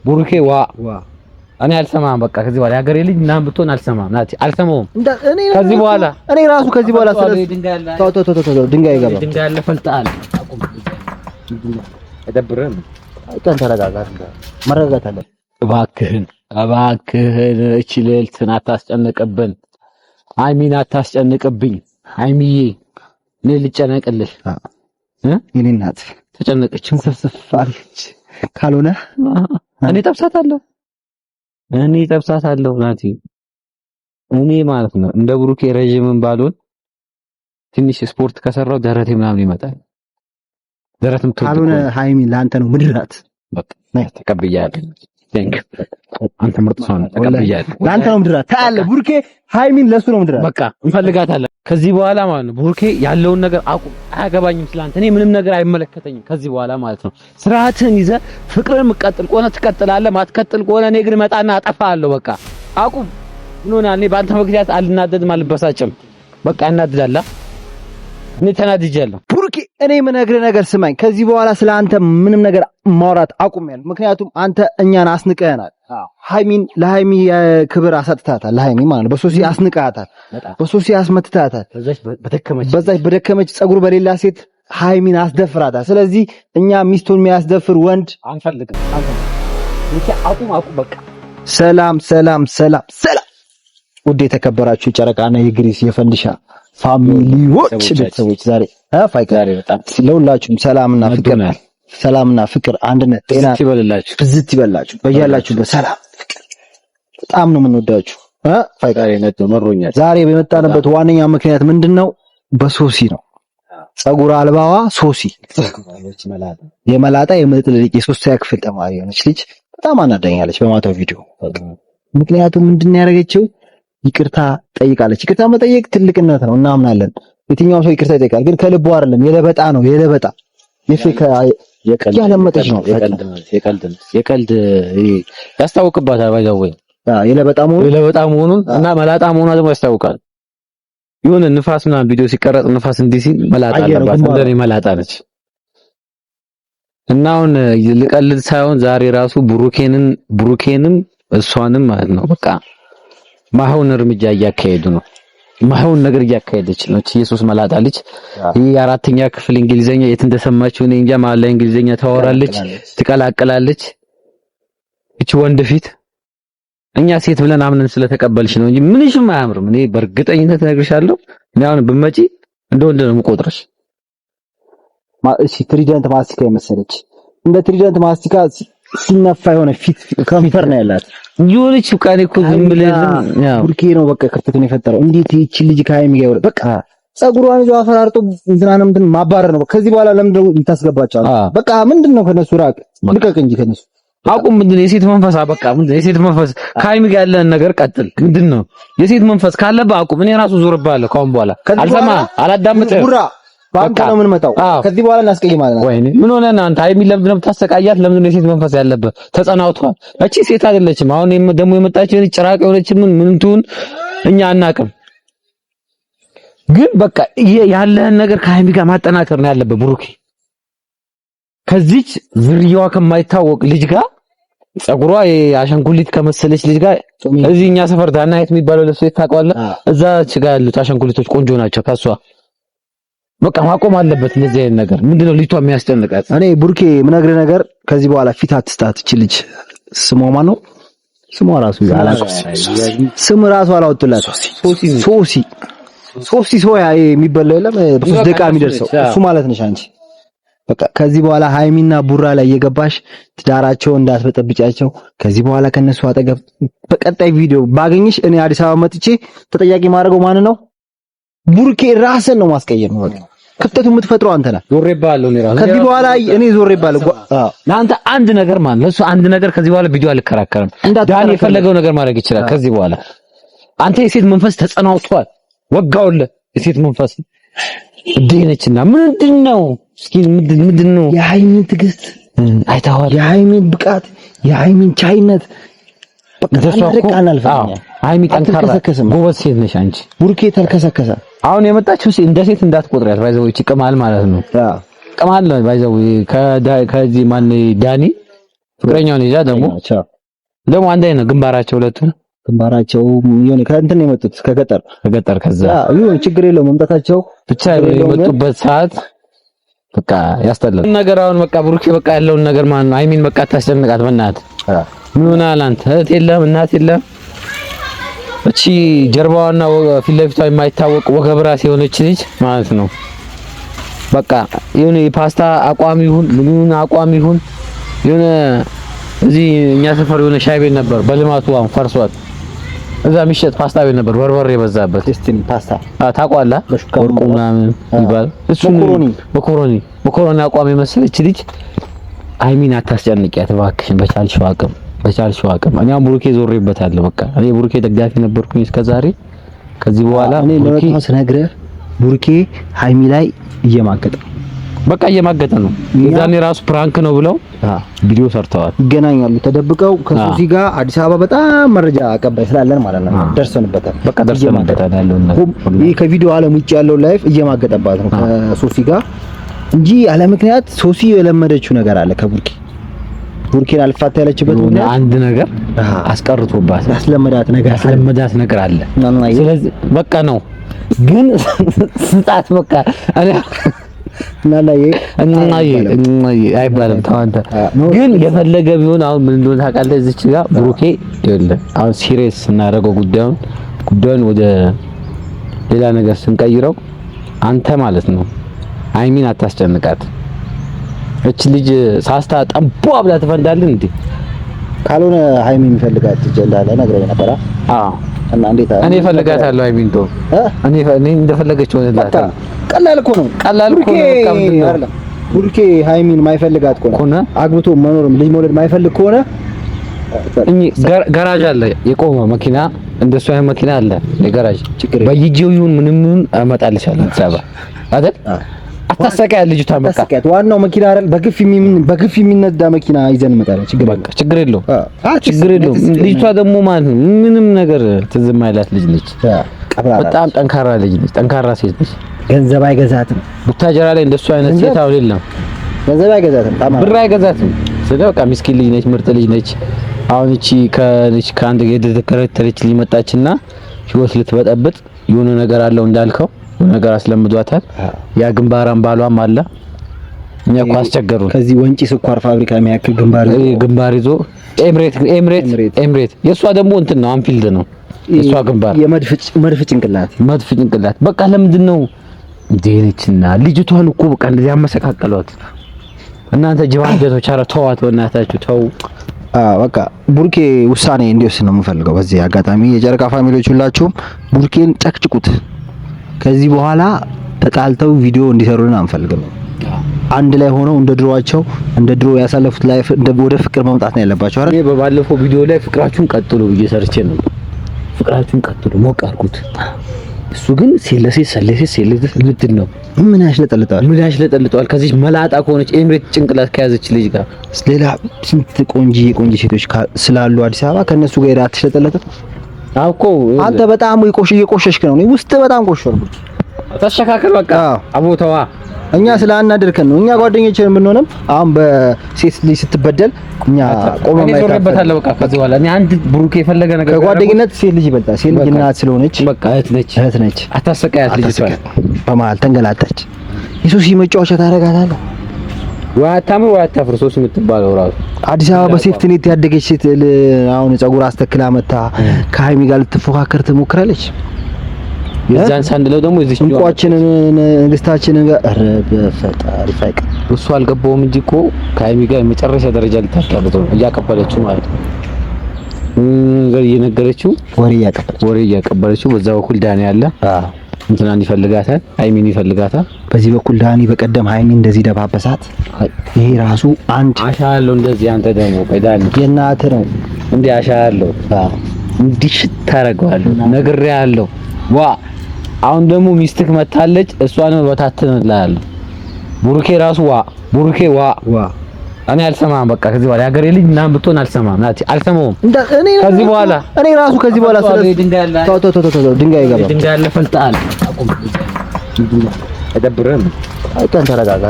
ቡሩኬ ዋ እኔ አልሰማም። በቃ ከዚህ በኋላ ያገሬ ልጅ ምናምን ብትሆን አልሰማም። ናቲ አልሰማውም። ከዚህ በኋላ ድንጋይ ይገባል። ድንጋይ ያለ ፈልጣል። አይደብርም። አይተን ተረጋጋ። መረጋጋት አለ። እባክህን እቺ ልዕልትን አታስጨንቅብን። ሃይሚን አታስጨንቅብኝ። ሃይሚዬ እኔ ልጨነቅልሽ የኔ እናት ተጨነቀችም ሰፍሰፍ አለች። ካልሆነ እኔ ጠብሳታለሁ ናቲ። እኔ ማለት ነው እንደ ብሩኬ ረጅምን ባልሆን ትንሽ ስፖርት ከሰራው ደረቴ ምናምን ይመጣል። ደረትም ካልሆነ ሃይሚን ለአንተ ነው ምድራት። በቃ ተቀብያለሁ። አንተ ምርጥ ሰው ነህ። ተቀብያለሁ። ለአንተ ነው ምድራት። ታያለህ ብሩኬ ሃይሚን ለሱ ነው ምድራት። በቃ እንፈልጋታለን። ከዚህ በኋላ ማለት ነው ብሩኬ ያለውን ነገር አቁም። አያገባኝም ስላንተ። እኔ ምንም ነገር አይመለከተኝም ከዚህ በኋላ ማለት ነው። ስርዓትህን ይዘህ ፍቅርን የምትቀጥል ከሆነ ትቀጥላለህ፣ ማትቀጥል ከሆነ እኔ ግን መጣና አጠፋሃለሁ። በቃ አቁም። ምን ሆነሃል? እኔ በአንተ ምክንያት አልናደድም፣ አልበሳጭም። በቃ ያናድዳል። እኔ ተናድጃለሁ። ብሩኬ እኔ የምነግርህ ነገር ስማኝ። ከዚህ በኋላ ስለ አንተ ምንም ነገር ማውራት አቁሜያለሁ። ምክንያቱም አንተ እኛን አስንቀኸናል። ሃይሚን ለሃይሚ ክብር አሰጥታታል። ለሃይሚ ማለት በሶሲ አስንቀሃታል፣ በሶሲ አስመትታታል። በዛች በደከመች ጸጉር በሌላ ሴት ሃይሚን አስደፍራታል። ስለዚህ እኛ ሚስቱን የሚያስደፍር ወንድ አንፈልግም። አቁም በቃ። ሰላም። ውድ የተከበራችሁ ጨረቃና የግሪስ የፈንዲሻ ፋሚሊዎች ቤተሰቦች ዛሬ ለሁላችሁም ሰላምና ፍቅር አንድነት ጤና ብዝት ይበላችሁ በያላችሁበት ሰላም ፍቅር። በጣም ነው የምንወዳችሁ። ዛሬ በመጣንበት ዋነኛ ምክንያት ምንድነው? በሶሲ ነው። ጸጉር አልባዋ ሶሲ የመላጣ የምጥልቅ የሶስተኛ ክፍል ተማሪ የሆነች ልጅ በጣም አናዳኛለች በማታው ቪዲዮ። ምክንያቱም ምንድነው ያደረገችው? ይቅርታ ጠይቃለች። ይቅርታ መጠየቅ ትልቅነት ነው እናምናለን። የትኛውም ሰው ይቅርታ ይጠይቃል፣ ግን ከልቡ አይደለም። የለበጣ ነው የፌክ ያለመጠች ነው። የቀልድ ያስታውቅባታል። ባይዛው የለበጣ መሆኑን እና መላጣ መሆኗ ደግሞ ያስታውቃል። የሆነ ንፋስ ምናምን ቪዲዮ ሲቀረጽ ንፋስ እንዲህ ሲል መላጣ አለባት። እንደኔ መላጣ ነች። እና አሁን ልቀልድ ሳይሆን ዛሬ ራሱ ብሩኬንም እሷንም ማለት ነው በቃ ማይሆን እርምጃ እያካሄዱ ነው። ማይሆን ነገር እያካሄደች ነው። ኢየሱስ መላጣ ልጅ ይሄ አራተኛ ክፍል እንግሊዘኛ የት እንደሰማችው እኔ እንጃ። ማለት ላይ እንግሊዘኛ ታወራለች፣ ትቀላቅላለች። እቺ ወንድ ፊት እኛ ሴት ብለን አምነን ስለተቀበልሽ ነው እንጂ ምንሽም አያምርም። እኔ በእርግጠኝነት ነግርሻለሁ። እኔ አሁን ብመጪ እንደ ወንድ ነው የምቆጥረሽ። እሺ ትሪደንት ማስቲካ የመሰለች እንደ ትሪደንት ማስቲካ ሲነፋ የሆነ ፊት ከንፈር ነው ያላት። ይሁንች ቃኔ እኮ ዝም ብለህ ብሩኬ ነው በቃ ክፍተቱን የፈጠረው። እንዴት ይቺ ልጅ ከሃይሚ ጋር በቃ ጸጉሯን ይዞ አፈራርጦ እንትናንም እንትን ማባረር ነው። ከዚህ በኋላ ለምን ነው የምታስገባቸው? በቃ ምንድነው ከነሱ ራቅ፣ ልቀቅ እንጂ ከነሱ አቁም። ምንድነው የሴት መንፈስ? በቃ ምንድነው የሴት መንፈስ? ከሃይሚ ጋር ያለን ነገር ቀጥል። ምንድነው የሴት መንፈስ ካለብህ አቁም። እኔ ራሱ ዞርብሃለሁ ካሁን በኋላ። አልሰማህም፣ አላዳምጥህም። ባንተ ነው የምንመጣው። ከዚህ በኋላ እናስቀይማለን። ወይኔ ምን ሆነህ ነው አንተ? ሃይሚ ለምንድን ነው የምታሰቃያት? ለምንድን ነው የሴት መንፈስ ያለበት? ተጸናውቷል። እቺ ሴት አይደለችም። አሁን ደግሞ የመጣችው ጭራቅ የሆነች ምን ትሁን እኛ አናውቅም። ግን በቃ ያለህን ነገር ከሃይሚ ጋር ማጠናከር ነው ያለበት ብሩኬ። ከዚች ዝርያዋ ከማይታወቅ ልጅ ጋር ጸጉሯ የአሸንጉሊት ከመሰለች ልጅ ጋር እዚህ እኛ ሰፈር ዳናይት የሚባለው ለብሶ ታውቀዋለህ? እዛች ጋር ያሉት አሸንጉሊቶች ቆንጆ ናቸው። ከሷ በቃ ማቆም አለበት እንደዚህ አይነት ነገር። ምንድነው ልጅቷ የሚያስጨንቃት? እኔ ቡርኬ የምነግርህ ነገር ከዚህ በኋላ ፊት አትስጣት። እቺ ልጅ ስሟ ማን ነው? ስሟ ራሱ ስም ራሱ አላወጡላት። ሶሲ ሶያ የሚበላው የለም በሶስት ደቂቃ የሚደርሰው እሱ ማለት ነሽ አንቺ። በቃ ከዚህ በኋላ ሃይሚና ቡራ ላይ እየገባሽ ትዳራቸው እንዳትበጠብጫቸው። ከዚህ በኋላ ከነሱ አጠገብ በቀጣይ ቪዲዮ ባገኝሽ እኔ አዲስ አበባ መጥቼ ተጠያቂ ማድረገው ማን ነው? ቡርኬ ራስን ነው ማስቀየር ነው። ክፍተቱ የምትፈጥረው አንተ ነህ። ዞሬባለሁ እኔ ራሴ ከዚህ በኋላ እኔ ዞሬባለሁ። ለአንተ አንድ ነገር ማለት ለሱ አንድ ነገር ከዚህ በኋላ ቪዲዮ አልከራከርም። ዳኒ የፈለገው ነገር ማድረግ ይችላል። ከዚህ በኋላ አንተ የሴት መንፈስ ተጸናውቷል። ወጋውልህ የሴት መንፈስ እዴነችና ምንድነው? እስኪ ምንድነው? የሃይሚን ትዕግስት አይተኸዋል? የሃይሚን ብቃት፣ የሃይሚን ቻይነት ሃይሚ ጠንካራ ጎበዝ ሴት ነሽ አንቺ። ቡርኬ ተልከሰከሰ። አሁን የመጣችው እንደ ሴት እንዳትቆጥሪያት። ባይዘው ይጭቀማል ማለት ነው። ቅማል ነው ባይዘው ከዚህ ማን ዳኒ ፍቅረኛውን ይዛ ደግሞ አንድ አይነት ግንባራቸው ሁለቱ ግንባራቸው የሆነ ከእንትን ነው የመጡት ከገጠር ከዛ ይሁን ችግር የለውም መምጣታቸው ብቻ የመጡበት ሰዓት በቃ ያስጠላል ነገር። አሁን በቃ ብሩኬ በቃ ያለውን ነገር ማን ነው አይሚን በቃ ታስጨንቃት በእናትህ ምን ሆነሃል አንተ? እህት የለም እናት የለም። እቺ ጀርባዋና ፊት ለፊቷ የማይታወቅ ወገብ ራስ የሆነች ልጅ ማለት ነው። በቃ የሆነ የፓስታ አቋም ይሁን ምኑን አቋም ይሁን የሆነ እዚህ እኛ ሰፈር የሆነ ሻይ ቤት ነበር በልማቱ አሁን ፈርሷል። እዛ የሚሸጥ ፓስታ ቤት ነበር በርበሬ የበዛበት ስቲም ፓስታ ታውቃለህ? ወርቁ ምናምን ይባል እሱ መኮሮኒ አቋም የመሰለች ልጅ አይሚን አታስጨንቂያት እባክሽን በቻልሽው አቅም። እኔ ብሩኬ ዞሬበታለሁ። በቃ እኔ ብሩኬ ደጋፊ ነበርኩኝ እስከዛሬ። ከዚህ በኋላ እኔ ለምን ስነግርህ ብሩኬ ሃይሚ ላይ እየማገጠ ነው። የዛኔ ራሱ ፕራንክ ነው ብለው ቪዲዮ ሰርተዋል። ይገናኛሉ ተደብቀው ከሱሲ ጋር አዲስ አበባ በጣም መረጃ አቀባይ ስላለን ማለት ነው። ደርሰንበታል። በቃ ደርሰንበታል ያለውን ነገር ይሄ ከቪዲዮ ዓለም ውጪ ያለው ላይፍ እየማገጠባት ነው ከሱሲ ጋር እንጂ ያለ ምክንያት ሶሲ የለመደችው ነገር አለ ቡርኬን አልፋታ ያለችበት አንድ ነገር አስቀርቶባት ያስለመዳት ነገር አለ። ስለዚህ በቃ ነው ግን ስጣት በቃ አይባልም። ታንተ ግን የፈለገ ቢሆን አሁን ምን እንደሆነ ታውቃለህ? እዚች ጋር ብሩኬ ይኸውልህ አሁን ሲሪየስ ስናደርገው ጉዳዩን ወደ ሌላ ነገር ስንቀይረው አንተ ማለት ነው አይሚን አታስጨንቃት። እች ልጅ ሳስታ ጠንቧ ብላ ትፈንዳለህ እንዴ? ካልሆነ ሃይሚ የሚፈልጋት ትጀላለ ነግረኝ ነበር። እና እንዴት እኔ እፈልጋታለሁ ሃይሚን ዶ እኔ እንደፈለገች ሆነላት። ቀላል እኮ ነው ቡርኬ ሃይሚን ማይፈልጋት ከሆነ አግብቶ መኖርም ልጅ መውለድ ማይፈልግ ከሆነ ጋራጅ አለ የቆመ መኪና እንደሱ አይነት መኪና አለ የጋራጅ በይጂው ይሁን ምንም አመጣልሻለሁ ሰባ አይደል? አታሰቃያት ልጅቷን በቃ አታሰቃያት። ዋናው መኪና አይደል በግፍ የሚነዳ መኪና ይዘን እንመጣለን። ችግር የለውም ልጅቷ ደግሞ ማለት ነው ምንም ነገር ትዝም አይላት ልጅ ነች። በጣም ጠንካራ ልጅ ነች። ጠንካራ ሴት ነች። ገንዘብ አይገዛትም። ቡታጀራ ላይ እንደሱ አይነት ሴት አሁን የለም። ገንዘብ አይገዛትም። ብር አይገዛትም። ስለዚህ በቃ ምስኪን ልጅ ነች። ምርጥ ልጅ ነች። አሁን እቺ ከአንድ የተከረተለች ልጅ መጣችና ህይወት ልትበጠብጥ የሆነ ነገር አለው እንዳልከው ነገር አስለምዷታል። ያ ግንባራም ባሏም አለ። እኛ እኮ አስቸገሩን። ከዚህ ወንጪ ስኳር ፋብሪካ የሚያክል ግንባር ይዞ ኤምሬት የሷ ደግሞ እንትን ነው አንፊልድ ነው የሷ ግንባር መድፍ ጭንቅላት በቃ ለምንድን ነው እንዴነችና ልጅቷን እኮ በቃ እንደዚህ ያመሰቃቀሏት እናንተ ጅባንጀቶች። ኧረ ተዋት በእናታችሁ ተው። በቃ ቡርኬ ውሳኔ እንዲወስን ነው የምፈልገው። በዚህ አጋጣሚ የጨረቃ ፋሚሊዎች ሁላችሁም ቡርኬን ጨቅጭቁት። ከዚህ በኋላ ተጣልተው ቪዲዮ እንዲሰሩልን አንፈልግም። አንድ ላይ ሆነው እንደ ድሮ ያሳለፉት ላይፍ ወደ ፍቅር መምጣት ነው ያለባቸው አይደል? እኔ በባለፈው ቪዲዮ ላይ ፍቅራችሁን ቀጥሉ ብዬ ሰርቼ ነው። ፍቅራችሁን ቀጥሉ ሞቅ አድርጉት። እሱ ግን ሴለሴት ምንድን ነው? ምን ያሽለጠልጠዋል? ከዚህ መላጣ ከሆነች ኤምሬት ጭንቅላት ከያዘች ልጅ ጋር ሌላ ስንት ቆንጆ ሴቶች ስላሉ አዲስ አበባ ከነሱ ጋር አትሽለጠለጥም? አውቆ አንተ በጣም እየቆሸሽክ ነው። ውስጥ በጣም ቆሽሿል። ተስተካከል በቃ አቦታዋ እኛ ስላናደርከን ነው። እኛ ጓደኞችን የምንሆነም አሁን በሴት ልጅ ስትበደል እኛ ቆመን ማይታፈታለሁ። በቃ ከዚህ በኋላ እኔ አንድ ብሩክ የፈለገ ነገር ከጓደኝነት ሴት ልጅ ይበልጣል። ሴት ልጅ እናት ስለሆነች በቃ እህት ነች። አታሰቃያት። ልጅ በመሀል ተንገላታች። የሶሲ መጫወቻ ታደርጋታለህ። ወይ አታምር ወይ አታፍር። ሶሲ የምትባለው ራሱ አዲስ አበባ በሴፍትኔት ያደገች ሴት አሁን ፀጉር አስተክላ መታ ከሃይሚ ጋር ልትፎካከር ትሞክራለች። የዛን ሳንድለው ደግሞ እዚህ እንቋችንን ንግስታችንን ጋር ኧረ በፈጣሪ ፈቅ እሱ አልገባውም እንጂ እኮ ከሃይሚ ጋር የመጨረሻ ደረጃ ልታስቀርጠው እያቀበለችው ማለት ነው። እየነገረችው ወሬ እያቀበለችው በዛ በኩል ዳኒ አለ። እንትናን ይፈልጋታል፣ ሃይሚን ይፈልጋታል። በዚህ በኩል ዳኒ በቀደም ሃይሚን እንደዚህ ደባበሳት። ይሄ ራሱ አንድ አሻለው እንደዚህ። አንተ ደግሞ ዳኒ የእናትህ ነው እንዴ አሻለው እንዲህ ታረጋለህ ነግሬሃለሁ። አሁን ደግሞ ሚስትክ መታለች። እሷን በታተንላል ቡሩኬ ራሱ ቡሩኬ እኔ አልሰማም። በቃ ከዚህ በኋላ ያገሬ ልጅ ምናምን ብትሆን አልሰማም። አልሰማውም ከዚህ በኋላ እኔ ራሱ ከዚህ በኋላ ድንጋይ ይገባል። ድንጋይ ያለ ፈልጣል አይደብርም። አይተን ተረጋጋ።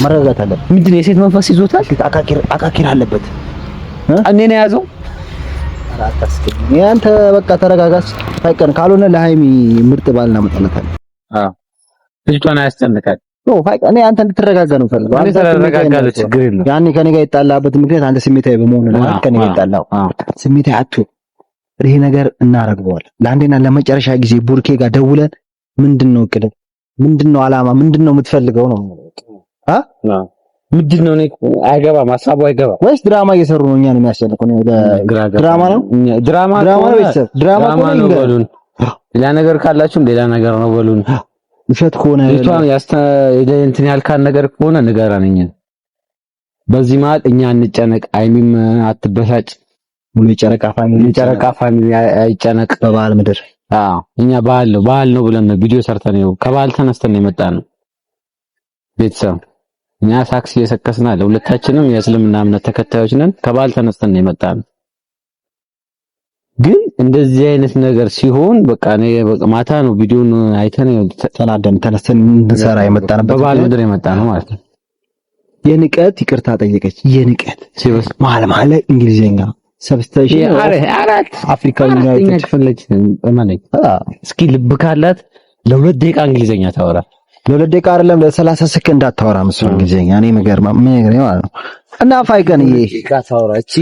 መረጋጋት አለ። ምንድን ነው የሴት መንፈስ ይዞታል። አቃቂር አለበት። እኔ ነው ያዘው። ያንተ በቃ ተረጋጋስ። ፋይቀን ካልሆነ ለሃይሚ ምርጥ ባል እናመጣለታለን። ልጅቷን አያስጨንቃት። ፋይቀን እኔ አንተ እንድትረጋጋ ነው ፈልገው። አንተ ተረጋጋለህ፣ ችግር የለም። ያኔ ከኔ ጋር የጣላበት ምክንያት አንተ ስሜታዊ በመሆን ነው። ከኔ ጋር የጣላው ስሜታዊ አትሁን። ይሄ ነገር እናረግበዋለን። ለአንዴና ለመጨረሻ ጊዜ ቡርኬ ጋር ደውለን ምንድነው እቅድ፣ ምንድነው አላማ፣ ምንድነው የምትፈልገው ነው ምንድነው? እኔ አይገባም፣ ሀሳቡ አይገባም። ወይስ ድራማ እየሰሩ ነው? እኛን የሚያስጨንቁ ነው። ድራማ ነው፣ ድራማ ነው። ቤተሰብ ድራማ ነው በሉን። ሌላ ነገር ካላችሁም ሌላ ነገር ነው በሉን። ውሸት ከሆነ ልጅቷን እንትን ያልካን ነገር ከሆነ ንገረን። በዚህ መሀል እኛ እንጨነቅ፣ አይሚም አትበሳጭ። ሙሉ የጨረቃ ፋሚሊ አይጨነቅ። በባህል ምድር እኛ ባህል ነው ብለን ቪዲዮ ሰርተን ነው ከባህል ተነስተን የመጣነው ቤተሰብ። እኛ ሳክስ እየሰከስን አለ። ሁለታችንም የእስልምና እምነት ተከታዮች ነን። ከባህል ተነስተን ነው የመጣነው። ግን እንደዚህ አይነት ነገር ሲሆን በቃ ማታ ነው ቪዲዮን አይተን ተናደን ተነስተን እንሰራ የመጣንበት በባህል ምድር የመጣነው ማለት ነው። የንቀት ይቅርታ ጠየቀች። የንቀት ሲበስ መሀል እንግሊዘኛ ሰብስቴሽን አራት አፍሪካዊ ዩናይትድ ፈለች ማለት እስኪ ልብ ካላት ለ2 ደቂቃ እንግሊዘኛ ታወራ። ለ2 ደቂቃ አይደለም ለ30 ሰከንድ አታወራ መስሎኝ እንግሊዘኛ። እኔ ነገር ማለት ነው። እና ፋይቀን ይሄ ታወራ እቺ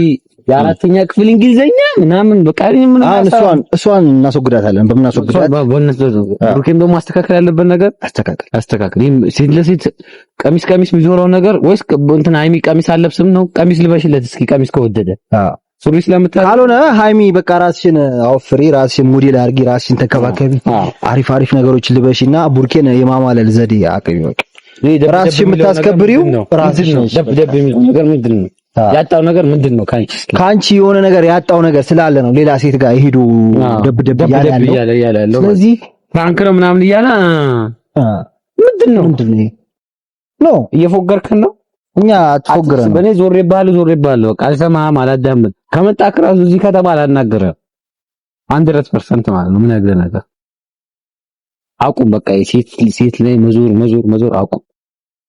የአራተኛ ክፍል እንግሊዘኛ ምናምን በቃ ምን እሷን እናስወግዳታለን። በምናስወግዳት ብሩኬን ደግሞ ማስተካከል ያለበት ነገር አስተካክል። ሴት ለሴት ቀሚስ የሚዞረው ነገር ወይስ እንትን ሃይሚ ቀሚስ አለብስም ነው? ቀሚስ ልበሽለት እስኪ ቀሚስ ከወደደ ሱሪ ስለምታል ካልሆነ ሃይሚ በቃ ራስሽን አውፍሪ፣ ራስሽን ሞዴል አድርጊ፣ ራስሽን ተከባከቢ፣ አሪፍ ነገሮችን ልበሽና ቡርኬን የማማለል ዘዴ አቅርቢ። በቃ ራስሽን የምታስከብሪው ራስሽ ነው። ደብ የሚለው ነገር ምንድነው? ያጣው ነገር ምንድነው? ካንቺ የሆነ ነገር ያጣው ነገር ስላለ ነው ሌላ ሴት ጋር ይሄዱ ደብ ያለው። ስለዚህ ፍራንክ ነው ምናምን እያለ ምንድነው ነው እየፎገርከን ነው። እኛ አትፎግረን። በኔ ዞሬ ባል በቃ አልሰማህም፣ አላዳምጥ ከመጣክ ራሱ እዚህ ከተማ አላናገረም 100% ማለት ነው። ምን ያገለ ነገር አቁም። በቃ ሴት ላይ መዞር አቁም።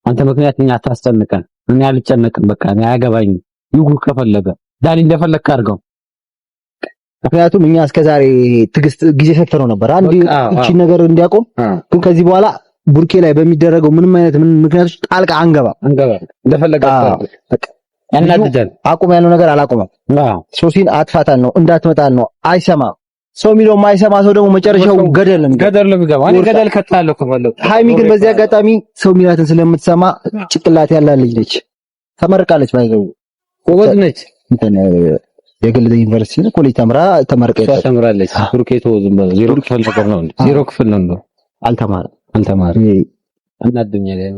አንተ ምክንያት እኛ አታስጨንቀን። እኔ አልጨነቅም። በቃ እኔ አያገባኝም። ይጉር ከፈለገ ዳሊ እንደፈለክ አድርገው። ምክንያቱም እኛ እስከዛሬ ትግስት ጊዜ ሰጥተነው ነበር አንድ እቺ ነገር እንዲያቆም። ግን ከዚህ በኋላ ቡርኬ ላይ በሚደረገው ምንም አይነት ምክንያቶች ጣልቃ አንገባ እንደፈለገ በቃ ያናድዳል። አቁም ያለው ነገር አላቆመም። ሶሲን አጥፋታል ነው እንዳትመጣል ነው። አይሰማም። ሰው የሚለው የማይሰማ ሰው ደግሞ መጨረሻው ገደል ነው የሚገባ። እኔ ገደል ከታለሁ ከፈለኩ። ሃይሚ ግን በዚህ አጋጣሚ ሰው የሚላትን ስለምትሰማ ጭቅላት ያላት ልጅ ነች። ተመርቃለች። ባይገቡ ጎበዝ ነች። የግል ዩኒቨርሲቲ ነው ኮሌጅ ተመርቃለች። ቡርኬቶ ዝም ብሎ ዜሮ ክፍል ነገር ነው። ዜሮ ክፍል ነው። አልተማረም እናድኛለህ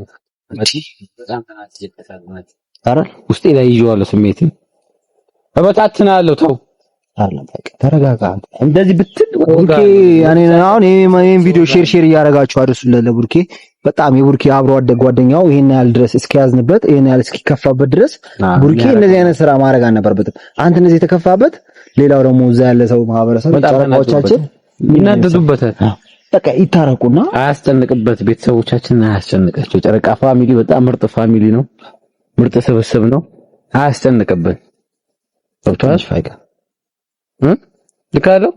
መቼ በጣም ተናጥየተሳልማት አረ ውስጤ ላይ ይዤዋለሁ። ስሜት እበታትናለሁ። ተው አይደለም በቃ ተረጋጋ። እንደዚህ ብትል ቡርኬ እኔ አሁን ይሄን ቪዲዮ ሼር እያደረጋችሁ አድርሱለት ለቡርኬ። በጣም የቡርኬ አብሮ አደግ ጓደኛው ይሄን ያህል ድረስ እስኪያዝንበት ይሄን ያህል እስኪከፋበት ድረስ ቡርኬ እንደዚህ አይነት ስራ ማድረግ አልነበረበትም። አንተ እንደዚህ የተከፋበት ሌላው ደግሞ እዛ ያለ ሰው ማህበረሰብ ጨረቃዎቻችን ይናደዱበታል። በቃ ይታረቁና አያስጨንቅበት። ቤተሰቦቻችንን አያስጨንቃቸው። ጨረቃ ፋሚሊ በጣም ምርጥ ፋሚሊ ነው። ምርጥ ስብስብ ነው። አያስጨንቅበት። ቶታሽ ፋይካ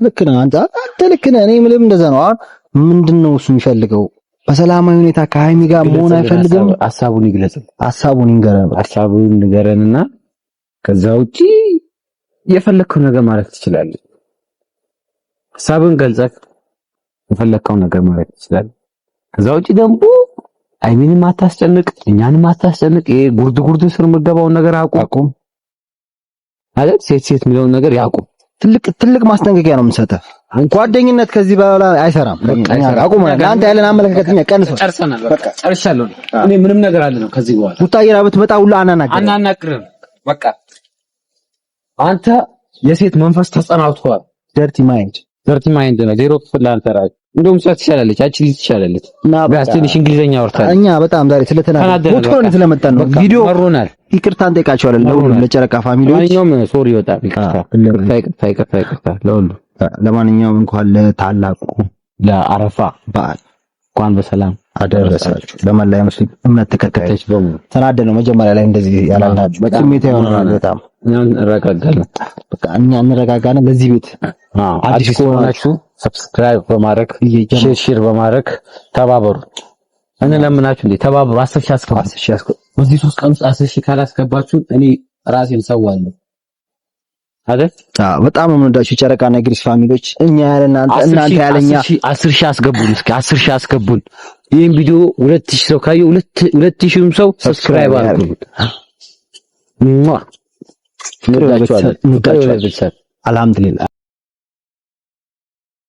ልክ ነህ አንተ ልክ ነህ። እኔ ምንም እንደዛ ነው። አሁን ምንድነው እሱ የሚፈልገው? በሰላማዊ ሁኔታ ከሃይሚ ጋር መሆን አይፈልግም። ሐሳቡን ይግለጽ። ሐሳቡን ንገረንና ከዛ ውጪ የፈለከው ነገር ማለት ትችላለህ። ሐሳቡን ገልጸህ የፈለከው ነገር ማለት ትችላለህ። ከዛ ውጪ ደግሞ ሃይሚንም አታስጨንቅ፣ እኛንም አታስጨንቅ። ይሄ ጉርድ ስር የምገባውን ነገር አቁም አይደል? ሴት የሚለውን ነገር ያቁም። ትልቅ ማስጠንቀቂያ ነው የምንሰጠው። ጓደኝነት ከዚህ በኋላ አይሰራም። አቁም። አንተ ያለን አመለካከተኛ ቀንሶ ጨርሻለሁ። እኔ ምንም ነገር አለ ነው ከዚህ በኋላ ቡታየራ ብትመጣ ሁሉ አናናግርም። በቃ አንተ የሴት መንፈስ ተጸናውቷል። ደርቲ ማይንድ ነው። ዜሮ ክፍል አንተ ራይ እንደውም ሰት ትሻላለች። አቺ ትሻላለች እና በአስተንሽ እንግሊዘኛ ወርታል። እኛ በጣም ዛሬ ስለተናገርን ፎቶን ስለመጣን ነው። ቪዲዮ መሮናል። ይቅርታ እንጠይቃቸዋለን ለሁሉም ለጨረቃ ፋሚሊዎች። ማንኛውም ሶሪ ይወጣል። ይቅርታ ለሁሉ። ለማንኛውም እንኳን ለታላቁ ለአረፋ በዓል እንኳን በሰላም አደረሳችሁ። ለመላ ሙስሊም እምነት ተከታዮች በሙሉ ተናደን ነው መጀመሪያ ላይ እንደዚህ ያላልናችሁ። ስሜት ይሆናል። በጣም እንረጋጋለን። በቃ እኛ እንረጋጋለን። ለዚህ ቤት አዲስ ከሆናችሁ ሰብስክራይብ በማድረግ ሼር በማድረግ ተባበሩ። እንለምናችሁ እንዴ ተባበሩ። 10 ሺህ አስገቡ። በዚህ 3 ቀን ውስጥ 10 ሺህ ካላስገባችሁ እኔ ራሴን ሰዋለሁ አይደል? በጣም የምንወዳችሁ ጨረቃና ግሪስ ፋሚሊዎች እኛ ያለ እናንተ ያለኛ 10 ሺህ አስገቡን። እስኪ 10 ሺህ አስገቡን። ይሄን ቪዲዮ 2000 ሰው ካየው 2000ም ሰው ሰብስክራይብ አድርጉ። እንወዳችኋለን። አልሐምዱሊላህ